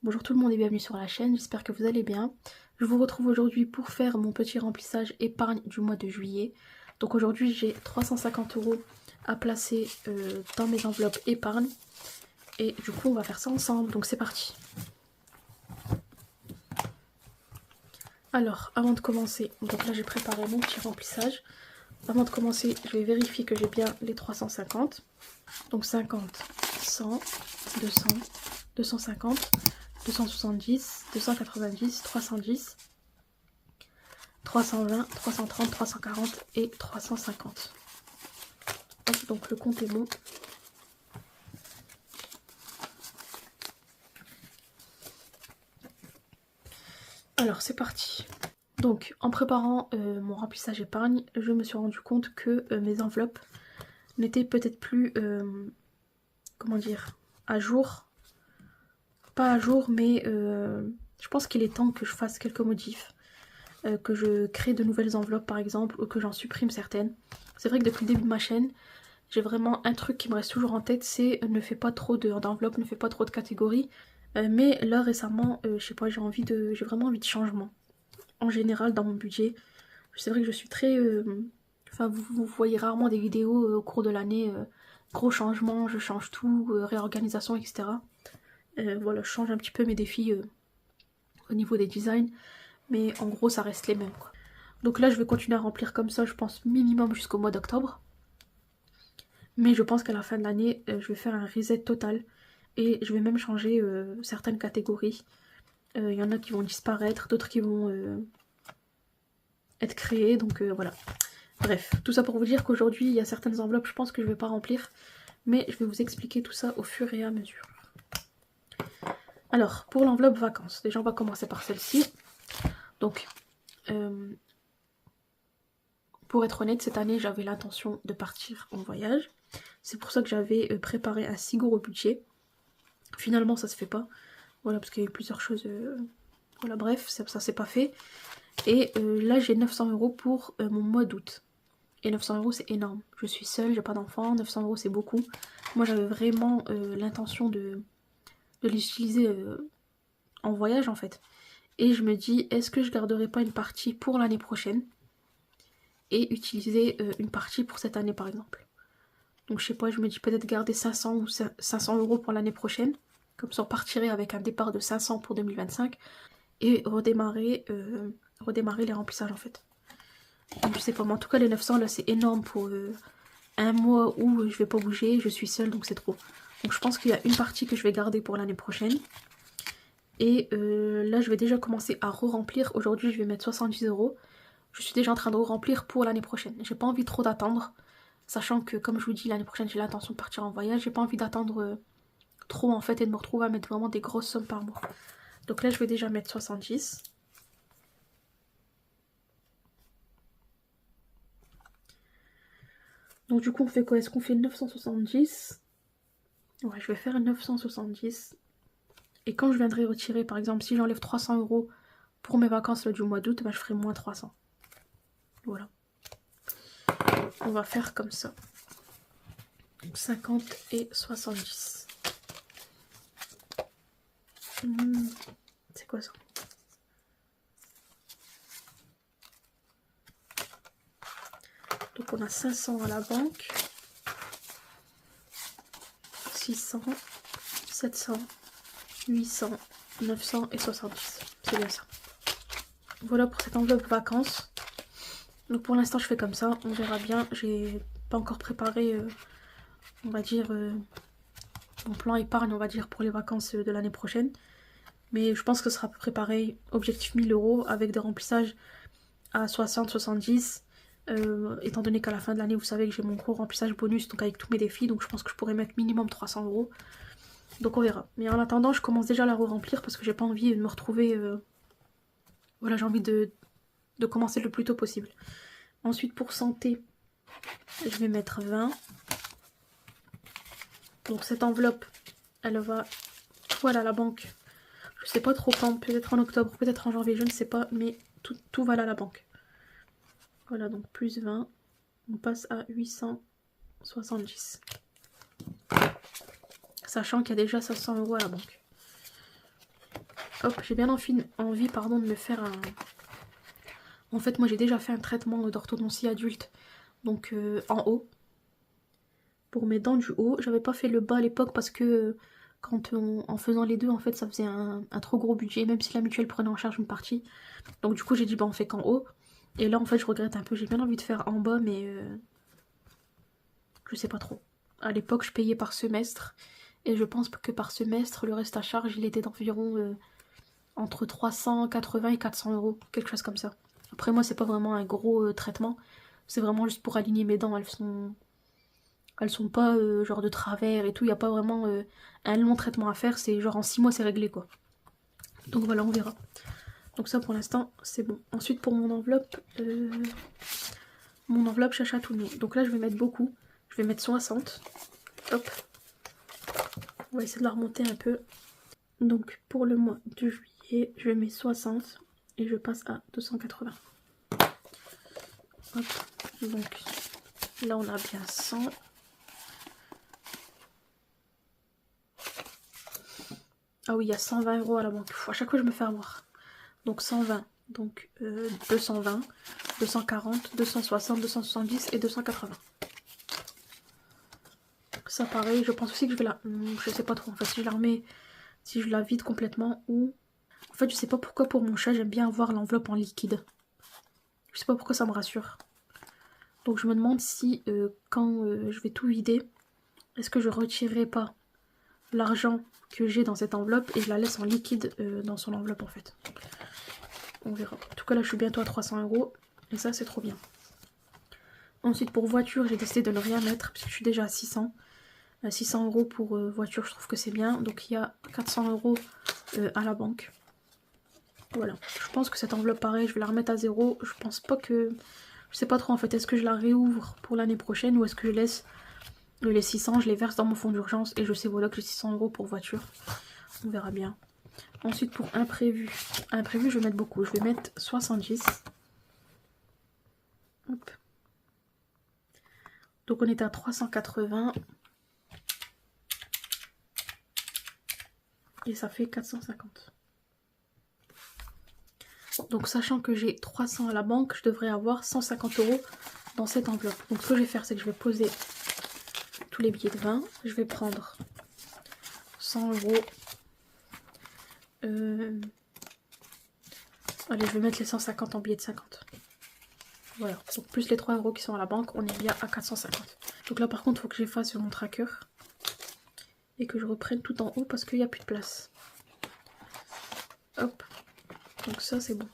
Bonjour tout le monde et bienvenue sur la chaîne, j'espère que vous allez bien. Je vous retrouve aujourd'hui pour faire mon petit remplissage épargne du mois de juillet. Donc aujourd'hui j'ai 350 € à placer dans mes enveloppes épargne. Et du coup on va faire ça ensemble, donc c'est parti. Alors avant de commencer, donc là j'ai préparé mon petit remplissage. Avant de commencer, je vais vérifier que j'ai bien les 350. Donc 50, 100, 200, 250, 270, 290, 310, 320, 330, 340 et 350. Hop, donc le compte est bon. Alors c'est parti. Donc en préparant mon remplissage épargne, je me suis rendu compte que mes enveloppes n'étaient peut-être plus, comment dire, à jour. Pas à jour, mais je pense qu'il est temps que je fasse quelques modifs. Que je crée de nouvelles enveloppes par exemple, ou que j'en supprime certaines. C'est vrai que depuis le début de ma chaîne, j'ai vraiment un truc qui me reste toujours en tête, c'est ne fais pas trop d'enveloppes, ne fais pas trop de catégories. Mais là récemment, je sais pas, j'ai vraiment envie de changement. En général dans mon budget, c'est vrai que je suis très... Enfin, vous voyez rarement des vidéos au cours de l'année, gros changements, je change tout, réorganisation, etc. Voilà, je change un petit peu mes défis au niveau des designs, mais en gros ça reste les mêmes, quoi. Donc là je vais continuer à remplir comme ça, je pense minimum jusqu'au mois d'octobre. Mais je pense qu'à la fin de l'année, je vais faire un reset total. Et je vais même changer certaines catégories. Il y en a qui vont disparaître, d'autres qui vont être créées. Donc voilà. Bref, tout ça pour vous dire qu'aujourd'hui, il y a certaines enveloppes, je pense que je ne vais pas remplir. Mais je vais vous expliquer tout ça au fur et à mesure. Alors, pour l'enveloppe vacances, déjà on va commencer par celle-ci. Donc, pour être honnête, cette année, j'avais l'intention de partir en voyage. C'est pour ça que j'avais préparé un si gros budget. Finalement, ça se fait pas. Voilà, parce qu'il y a eu plusieurs choses. Voilà, bref, ça s'est pas fait. Et là, j'ai 900 € pour mon mois d'août. Et 900 € c'est énorme. Je suis seule, j'ai pas d'enfant. 900 € c'est beaucoup. Moi, j'avais vraiment l'intention de les utiliser en voyage en fait. Et je me dis, est-ce que je garderai pas une partie pour l'année prochaine et utiliser une partie pour cette année par exemple. Donc je sais pas, je me dis peut-être garder 500 ou 500 € pour l'année prochaine. Comme ça on partirait avec un départ de 500 pour 2025 et redémarrer les remplissages en fait. Donc je sais pas, mais en tout cas les 900 là c'est énorme pour un mois où je vais pas bouger, je suis seule donc c'est trop. Donc je pense qu'il y a une partie que je vais garder pour l'année prochaine. Et là je vais déjà commencer à re-remplir. Aujourd'hui je vais mettre 70 €. Je suis déjà en train de re-remplir pour l'année prochaine. J'ai pas envie trop d'attendre. Sachant que comme je vous dis l'année prochaine j'ai l'intention de partir en voyage. J'ai pas envie d'attendre trop en fait et de me retrouver à mettre vraiment des grosses sommes par mois. Donc là je vais déjà mettre 70. Donc du coup on fait quoi? Est-ce qu'on fait 970? Ouais, je vais faire 970. Et quand je viendrai retirer, par exemple, si j'enlève 300 € pour mes vacances là, du mois d'août, bah, je ferai moins 300. Voilà. On va faire comme ça. Donc 50 et 70. C'est quoi ça? Donc on a 500 à la banque. 600, 700, 800, 900 et 70. C'est bien ça. Voilà pour cette enveloppe vacances. Donc pour l'instant je fais comme ça, on verra bien. J'ai pas encore préparé, on va dire, mon plan épargne, on va dire, pour les vacances de l'année prochaine. Mais je pense que ce sera à peu près pareil. Objectif 1000 € avec des remplissages à 60, 70. Étant donné qu'à la fin de l'année, vous savez que j'ai mon gros remplissage bonus, donc avec tous mes défis. Donc je pense que je pourrais mettre minimum 300 €. Donc on verra. Mais en attendant, je commence déjà à la re-remplir parce que j'ai pas envie de me retrouver... Voilà, j'ai envie de commencer le plus tôt possible. Ensuite, pour santé, je vais mettre 20. Donc cette enveloppe, elle va tout aller à la banque. Je sais pas trop quand, peut-être en octobre, peut-être en janvier, je ne sais pas, mais tout va aller à la banque. Voilà, donc plus 20, on passe à 870. Sachant qu'il y a déjà 500 € à la banque. Hop, j'ai bien envie pardon, de me faire un... En fait, moi j'ai déjà fait un traitement d'orthodontie adulte. Donc en haut. Pour mes dents du haut. J'avais pas fait le bas à l'époque parce que en faisant les deux, en fait, ça faisait un trop gros budget. Même si la mutuelle prenait en charge une partie. Donc du coup, j'ai dit, bah on fait qu'en haut. Et là, en fait, je regrette un peu. J'ai bien envie de faire en bas, mais je sais pas trop. À l'époque, je payais par semestre. Et je pense que par semestre, le reste à charge, il était d'environ entre 380 et 400 euros. Quelque chose comme ça. Après, moi, c'est pas vraiment un gros traitement. C'est vraiment juste pour aligner mes dents. Elles sont pas genre de travers et tout. Il n'y a pas vraiment un long traitement à faire. C'est genre en 6 mois, c'est réglé quoi. Donc voilà, on verra. Donc ça, pour l'instant, c'est bon. Ensuite, pour mon enveloppe Chachatounet. Donc là, je vais mettre beaucoup. Je vais mettre 60. Hop. On va essayer de la remonter un peu. Donc pour le mois de juillet, je mets 60 et je passe à 280. Hop. Donc là, on a bien 100. Ah oui, il y a 120 euros à la banque. À chaque fois, je me fais avoir. Donc 120, donc 220, 240, 260, 270 et 280. Ça pareil, je pense aussi que je vais la... Je sais pas trop en fait si je la remets, si je la vide complètement ou... En fait je sais pas pourquoi pour mon chat j'aime bien avoir l'enveloppe en liquide. Je sais pas pourquoi ça me rassure. Donc je me demande si quand je vais tout vider, est-ce que je retirerai pas l'argent que j'ai dans cette enveloppe et je la laisse en liquide dans son enveloppe en fait. On verra. En tout cas là je suis bientôt à 300 euros et ça c'est trop bien. Ensuite pour voiture j'ai décidé de ne rien mettre puisque je suis déjà à 600. 600 euros pour voiture je trouve que c'est bien. Donc il y a 400 euros à la banque. Voilà. Je pense que cette enveloppe pareil je vais la remettre à zéro. Je pense pas que... Je sais pas trop en fait. Est-ce que je la réouvre pour l'année prochaine ou est-ce que je laisse les 600, je les verse dans mon fonds d'urgence et je sais voilà que j'ai 600 euros pour voiture. On verra bien. Ensuite pour imprévu. Imprévu je vais mettre beaucoup. Je vais mettre 70. Hop. Donc on est à 380. Et ça fait 450. Donc sachant que j'ai 300 à la banque, je devrais avoir 150 euros dans cette enveloppe. Donc ce que je vais faire, c'est que je vais poser tous les billets de 20. Je vais prendre 100 euros. Allez, je vais mettre les 150 en billets de 50. Voilà, donc plus les 3 euros qui sont à la banque, on est bien à 450. Donc là par contre, il faut que j'efface sur mon tracker. Et que je reprenne tout en haut parce qu'il n'y a plus de place. Hop. Donc ça c'est bon.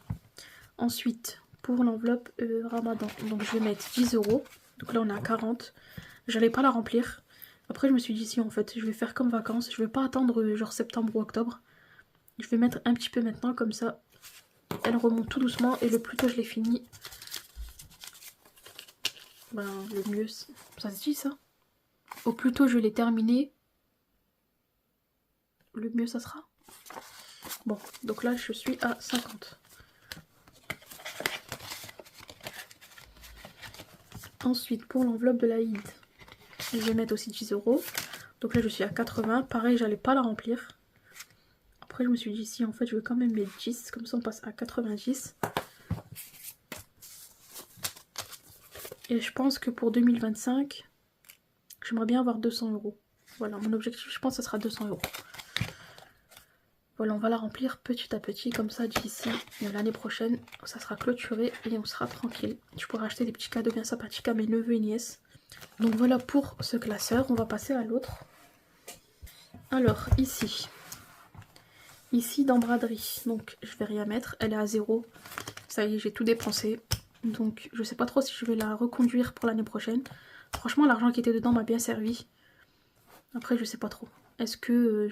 Ensuite, pour l'enveloppe Ramadan, donc je vais mettre 10 euros. Donc là on est à 40. J'allais pas la remplir. Après je me suis dit si en fait je vais faire comme vacances. Je vais pas attendre genre septembre ou octobre. Je vais mettre un petit peu maintenant comme ça. Elle remonte tout doucement et le plus tôt je l'ai fini, ben le mieux. Ça se dit ça? Au plus tôt je l'ai terminé, le mieux ça sera. Bon, donc là je suis à 50. Ensuite pour l'enveloppe de l'Aïd, je vais mettre aussi 10 euros. Donc là je suis à 80. Pareil, j'allais pas la remplir. Après je me suis dit si en fait je vais quand même mettre 10. Comme ça on passe à 90. Et je pense que pour 2025, j'aimerais bien avoir 200 euros. Voilà, mon objectif je pense que ce sera 200 euros. Voilà, on va la remplir petit à petit, comme ça d'ici l'année prochaine, ça sera clôturé et on sera tranquille. Je pourrai acheter des petits cadeaux bien sympathiques à mes neveux et nièces. Donc voilà pour ce classeur, on va passer à l'autre. Alors, ici dans braderie, donc je vais rien mettre, elle est à 0. Ça y est, j'ai tout dépensé. Donc je sais pas trop si je vais la reconduire pour l'année prochaine. Franchement, l'argent qui était dedans m'a bien servi. Après, je sais pas trop. Est-ce que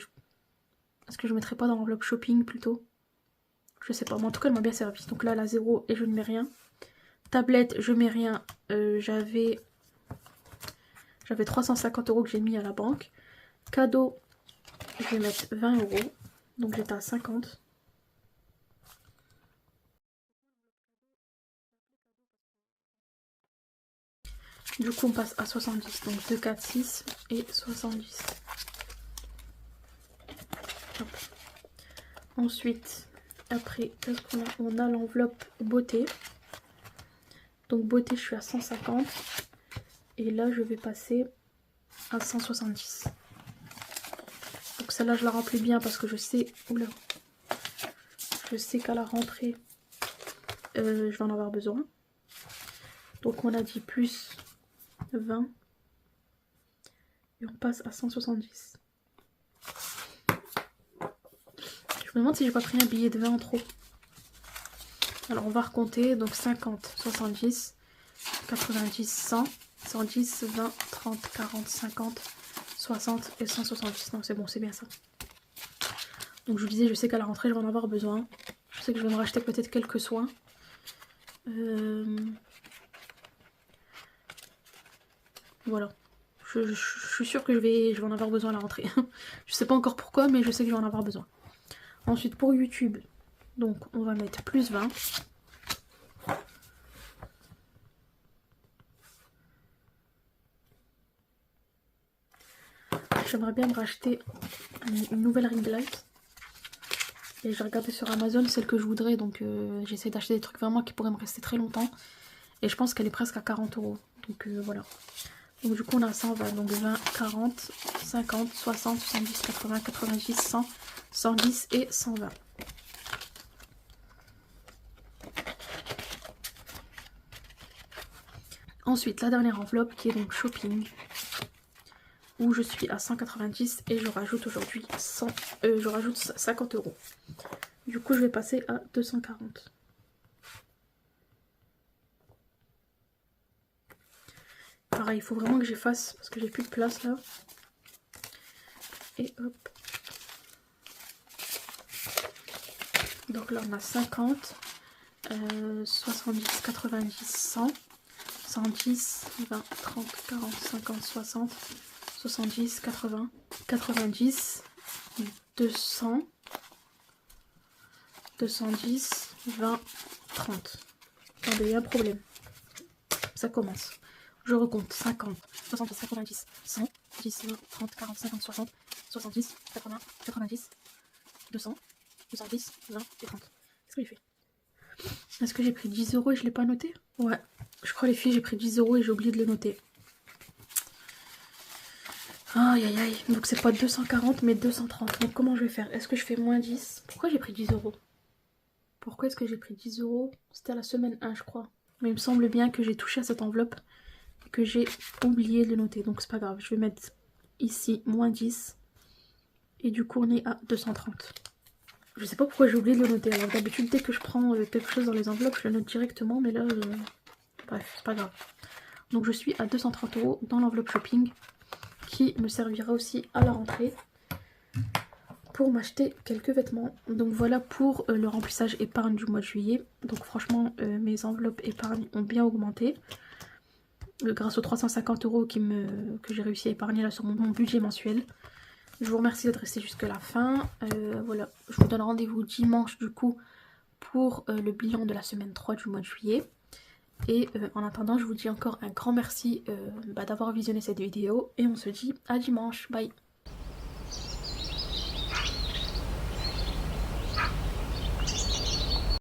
je mettrais pas dans l'enveloppe shopping plutôt? Je sais pas, mais en tout cas elle m'a bien servi. Donc là elle a 0 et je ne mets rien. Tablette, je mets rien. J'avais 350 euros que j'ai mis à la banque. Cadeau, je vais mettre 20 euros. Donc j'étais à 50. Du coup on passe à 70. Donc 2, 4, 6 et 70. Hop. Ensuite, après, qu'est-ce qu'on a? On a l'enveloppe beauté. Donc beauté, je suis à 150. Et là, je vais passer à 170. Donc celle-là, je la remplis bien parce que je sais... Oula. Je sais qu'à la rentrée, je vais en avoir besoin. Donc on a dit plus 20. Et on passe à 170. Je me demande si j'ai pas pris un billet de 20 en trop. Alors on va recompter. Donc 50, 70, 90, 100, 110, 20, 30, 40, 50, 60 et 170. Non c'est bon, c'est bien ça. Donc je vous disais, je sais qu'à la rentrée je vais en avoir besoin. Je sais que je vais me racheter peut-être quelques soins. Voilà. Je suis sûre que je vais en avoir besoin à la rentrée. Je sais pas encore pourquoi, mais je sais que je vais en avoir besoin. Ensuite pour YouTube, donc on va mettre plus 20. J'aimerais bien me racheter une nouvelle ring light. Et j'ai regardé sur Amazon celle que je voudrais, donc j'essaie d'acheter des trucs vraiment qui pourraient me rester très longtemps. Et je pense qu'elle est presque à 40 €. Donc voilà. Donc du coup on a 120, donc 20, 40, 50, 60, 70, 80, 90, 100, 110 et 120. Ensuite la dernière enveloppe qui est donc shopping, où je suis à 190 et je rajoute aujourd'hui 50 €. Du coup je vais passer à 240. Pareil, il faut vraiment que j'efface parce que j'ai plus de place là. Et hop. Donc là on a 50, 70, 90, 100, 110, 20, 30, 40, 50, 60, 70, 80, 90, 200, 210, 20, 30. Attendez, il y a un problème. Ça commence. Je recompte. 50, 70, 90, 100, 10, 20, 30, 40, 50, 60, 70, 80, 90, 200, 210, 20 et 30. Qu'est-ce que j'ai fait? Est-ce que j'ai pris 10 € et je ne l'ai pas noté? Ouais. Je crois les filles, j'ai pris 10 € et j'ai oublié de le noter. Aïe aïe aïe. Donc c'est pas 240 mais 230. Donc comment je vais faire? Est-ce que je fais moins 10? Pourquoi j'ai pris 10 €? Pourquoi est-ce que j'ai pris 10 €? C'était à la semaine 1 je crois. Mais il me semble bien que j'ai touché à cette enveloppe et que j'ai oublié de le noter. Donc c'est pas grave. Je vais mettre ici moins 10. Et du coup on est à 230. Je sais pas pourquoi j'ai oublié de le noter. Alors d'habitude dès que je prends quelque chose dans les enveloppes je le note directement. Mais là bref c'est pas grave. Donc je suis à 230 € dans l'enveloppe shopping, qui me servira aussi à la rentrée pour m'acheter quelques vêtements. Donc voilà pour le remplissage épargne du mois de juillet. Donc franchement mes enveloppes épargne ont bien augmenté grâce aux 350 € que j'ai réussi à épargner là sur mon budget mensuel. Je vous remercie d'être resté jusqu'à la fin. Voilà, je vous donne rendez-vous dimanche du coup pour le bilan de la semaine 3 du mois de juillet. Et en attendant, je vous dis encore un grand merci d'avoir visionné cette vidéo. Et on se dit à dimanche. Bye.